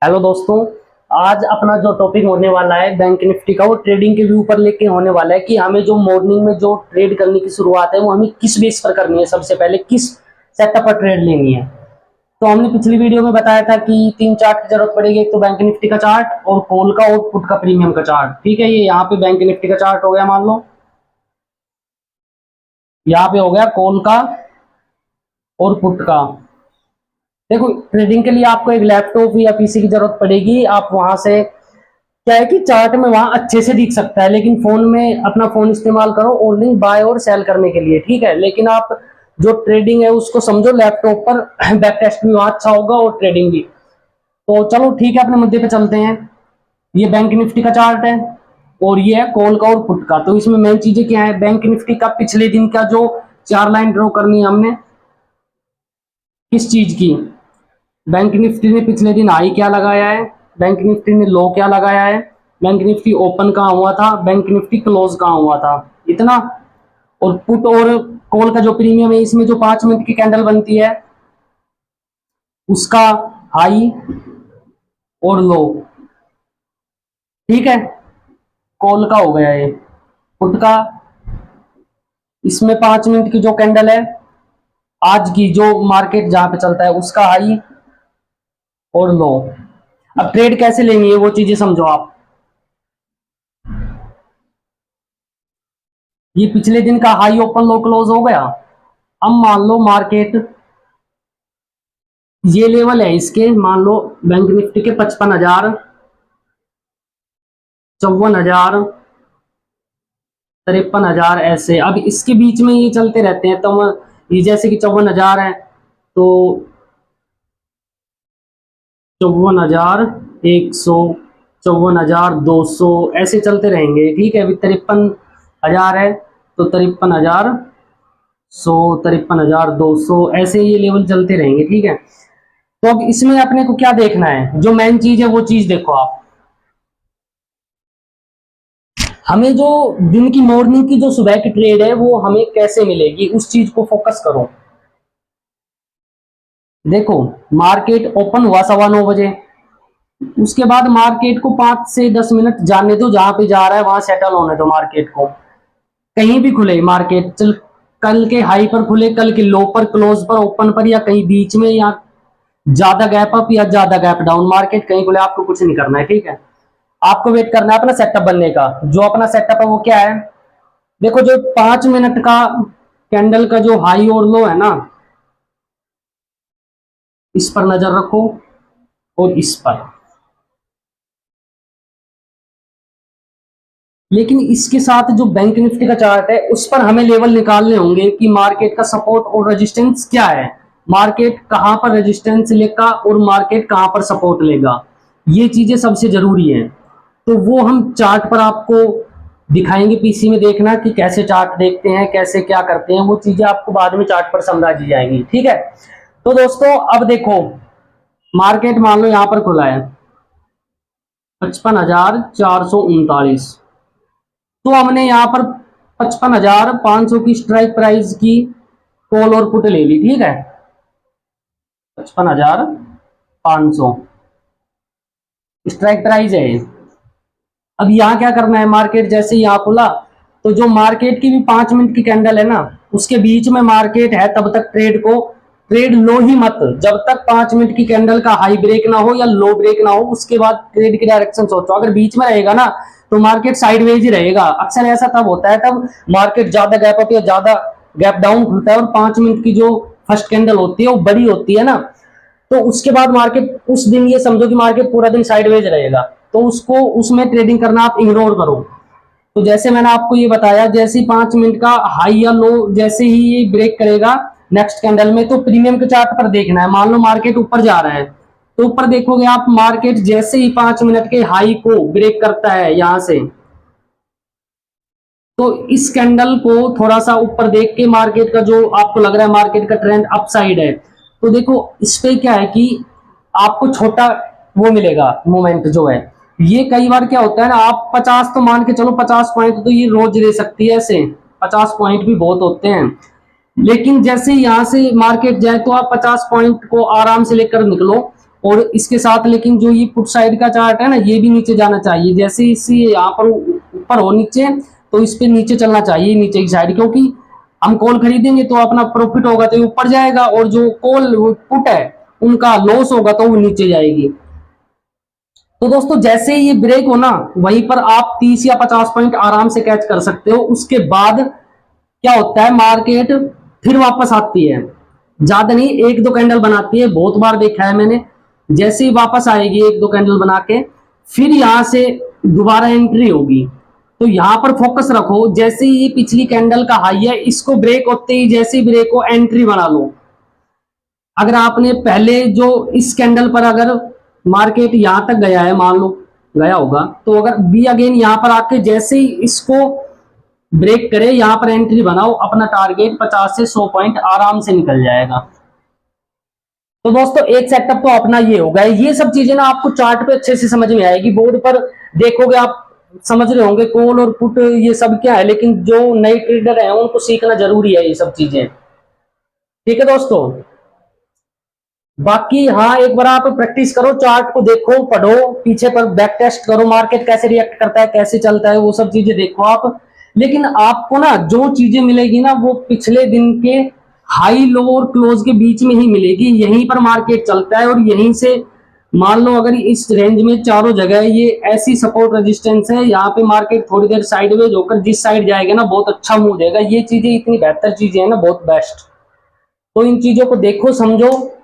Hello दोस्तों। आज अपना जो टॉपिक होने वाला है बैंक निफ्टी का, वो ट्रेडिंग के व्यू पर लेके होने वाला है कि हमें जो मॉर्निंग में जो ट्रेड करने की शुरुआत है वो हमें किस बेस पर करनी है, सबसे पहले किस सेटअप पर ट्रेड लेनी है। तो हमने पिछली वीडियो में बताया था कि तीन चार्ट की जरूरत पड़ेगी, एक तो बैंक निफ्टी का चार्ट और कॉल का और पुट का प्रीमियम का चार्ट। ठीक है, ये यहाँ पे बैंक निफ्टी का चार्ट हो गया, मान लो यहाँ पे हो गया कॉल का और पुट का। देखो, ट्रेडिंग के लिए आपको एक लैपटॉप या पीसी की जरूरत पड़ेगी। आप वहां से क्या है कि चार्ट में वहां अच्छे से दिख सकता है, लेकिन फोन में अपना फोन इस्तेमाल करो ओनली बाय और सेल करने के लिए। ठीक है, लेकिन आप जो ट्रेडिंग है उसको समझो लैपटॉप पर बैक टेस्ट भी वहां अच्छा होगा और ट्रेडिंग भी। तो चलो ठीक है, अपने मुद्दे पे चलते हैं। ये बैंक निफ्टी का चार्ट है और ये है कॉल का और पुट का। तो इसमें मेन चीजें क्या है, बैंक निफ्टी का पिछले दिन का जो चार लाइन ड्रॉ करनी है हमने, किस चीज की। बैंक निफ्टी ने पिछले दिन हाई क्या लगाया है, बैंक निफ्टी ने लो क्या लगाया है, बैंक निफ्टी ओपन कहाँ हुआ था, बैंक निफ्टी क्लोज कहाँ हुआ था, इतना। और पुट और कॉल का जो प्रीमियम है, इसमें जो 5 मिनट की कैंडल बनती है उसका हाई और लो। ठीक है, कॉल का हो गया ये। पुट का, इसमें 5 मिनट की जो कैंडल है आज की जो मार्केट जहां पे चलता है उसका हाई और लो। अब ट्रेड कैसे लेनी है वो चीजें समझो आप। ये पिछले दिन का हाई ओपन लो क्लोज हो गया। अब मान लो मार्केट, ये लेवल है इसके, मान लो बैंक निफ्टी के 55,000, 54,000, 53,000, ऐसे। अब इसके बीच में ये चलते रहते हैं। तो ये जैसे कि 54,000 है तो 54,100, 54,200 ऐसे चलते रहेंगे। ठीक है, अभी 53,000 है तो 53,100, 53,200 ऐसे ये लेवल चलते रहेंगे। ठीक है, तो अब इसमें अपने को क्या देखना है, जो मेन चीज है वो चीज देखो आप। हमें जो दिन की मॉर्निंग की जो सुबह की ट्रेड है वो हमें कैसे मिलेगी, उस चीज को फोकस करो। देखो, मार्केट ओपन हुआ 9:15 बजे, उसके बाद मार्केट को 5 से 10 मिनट जाने दो, जहां पे जा रहा है वहां सेटल होने दो मार्केट को। कहीं भी खुले मार्केट, चल कल के हाई पर खुले, कल के लो पर, क्लोज पर, ओपन पर, या कहीं बीच में, या ज्यादा गैप अप या ज्यादा गैप डाउन, मार्केट कहीं खुले, आपको कुछ नहीं करना है। ठीक है, आपको वेट करना है अपना सेटअप बनने का। जो अपना सेटअप है वो क्या है, देखो जो 5 मिनट का कैंडल का जो हाई और लो है ना, इस पर नजर रखो और इस पर। लेकिन इसके साथ जो बैंक निफ्टी का चार्ट है उस पर हमें लेवल निकालने होंगे कि मार्केट का सपोर्ट और रेजिस्टेंस क्या है, मार्केट कहां पर रेजिस्टेंस लेगा और मार्केट कहां पर सपोर्ट लेगा। ये चीजें सबसे जरूरी है। तो वो हम चार्ट पर आपको दिखाएंगे, पीसी में देखना कि कैसे चार्ट देखते हैं, कैसे क्या करते हैं, वो चीजें आपको बाद में चार्ट पर समझा दी जाएंगी। ठीक है, तो दोस्तों अब देखो, मार्केट मान लो यहां पर खुला है 55,439, तो हमने यहाँ पर 55,500 की स्ट्राइक प्राइस की कॉल और पुट ले ली। ठीक है, 55,500 स्ट्राइक प्राइस है। अब यहाँ क्या करना है, मार्केट जैसे यहाँ खुला तो जो मार्केट की भी 5 मिनट की कैंडल है ना, उसके बीच में मार्केट है, तब तक ट्रेड लो ही मत, जब तक 5 मिनट की कैंडल का हाई ब्रेक ना हो या लो ब्रेक ना हो, उसके बाद ट्रेड की डायरेक्शन सोचो। अगर बीच में रहेगा ना तो मार्केट साइडवेज ही रहेगा। अक्सर ऐसा तब होता है, तब मार्केट ज्यादा गैप अप या ज्यादा गैप डाउन खुलता है और 5 मिनट की जो फर्स्ट कैंडल होती है वो बड़ी होती है ना, तो उसके बाद मार्केट उस दिन ये समझो कि मार्केट पूरा दिन साइडवेज रहेगा, तो उसको उसमें ट्रेडिंग करना आप इग्नोर करो। तो जैसे मैंने आपको ये बताया, जैसे ही 5 मिनट का हाई या लो जैसे ही ये ब्रेक करेगा नेक्स्ट कैंडल में, तो प्रीमियम के चार्ट पर देखना है। मान लो मार्केट ऊपर जा रहा है तो ऊपर देखोगे आप, मार्केट जैसे ही 5 मिनट के हाई को ब्रेक करता है यहां से, तो इस कैंडल को थोड़ा सा ऊपर देख के मार्केट का जो आपको लग रहा है मार्केट का ट्रेंड अपसाइड है, तो देखो इस पे क्या है कि आपको छोटा वो मिलेगा मोमेंट जो है। ये कई बार क्या होता है ना, आप 50 तो मान के चलो, 50 पॉइंट तो ये रोज दे सकती है, ऐसे 50 पॉइंट भी बहुत होते हैं। लेकिन जैसे यहां से मार्केट जाए तो आप 50 पॉइंट को आराम से लेकर निकलो, और इसके साथ लेकिन जो ये पुट साइड का चार्ट है ना, ये भी नीचे जाना चाहिए। जैसे इसी यहाँ पर ऊपर हो नीचे, तो इस पे नीचे चलना चाहिए, नीचे की साइड, क्योंकि हम कॉल खरीदेंगे तो अपना प्रॉफिट होगा तो ये ऊपर जाएगा, और जो कॉल पुट है उनका लॉस होगा तो वो नीचे जाएगी। तो दोस्तों जैसे ही ये ब्रेक हो ना, वहीं पर आप 30 या 50 पॉइंट आराम से कैच कर सकते हो। उसके बाद क्या होता है, मार्केट फिर वापस आती है, ज्यादा नहीं, एक दो कैंडल बनाती है, बहुत बार देखा है मैंने। जैसे ही वापस आएगी एक दो कैंडल बना के, फिर यहां से दोबारा एंट्री होगी। तो यहां पर फोकस रखो, जैसे ही ये पिछली कैंडल का हाई है, इसको ब्रेक होते ही, जैसे ही ब्रेक हो, एंट्री बना लो। अगर आपने पहले जो इस कैंडल पर अगर मार्केट यहां तक गया है, मान लो गया होगा, तो अगर बी अगेन यहां पर आके जैसे ही इसको ब्रेक करे, यहां पर एंट्री बनाओ, अपना टारगेट 50 से 100 पॉइंट आराम से निकल जाएगा। तो दोस्तों एक सेटअप तो अपना ये होगा। ये सब चीजें ना आपको चार्ट पे अच्छे से समझ में आएगी, बोर्ड पर देखोगे आप समझ रहे होंगे कॉल और पुट ये सब क्या है, लेकिन जो नए ट्रेडर हैं उनको सीखना जरूरी है ये सब चीजें। ठीक है दोस्तों, बाकी हाँ, एक बार आप प्रैक्टिस करो, चार्ट को देखो, पढ़ो, पीछे पर बैक टेस्ट करो, मार्केट कैसे रिएक्ट करता है, कैसे चलता है, वो सब चीजें देखो आप। लेकिन आपको ना जो चीजें मिलेगी ना, वो पिछले दिन के हाई लो और क्लोज के बीच में ही मिलेगी। यहीं पर मार्केट चलता है, और यहीं से मान लो अगर इस रेंज में चारों जगह ये ऐसी सपोर्ट रेजिस्टेंस है, यहाँ पे मार्केट थोड़ी देर साइडवेज होकर जिस साइड जाएगा ना, बहुत अच्छा मूव देगा। ये चीजें इतनी बेहतर चीजें हैं ना, बहुत बेस्ट। तो इन चीजों को देखो, समझो।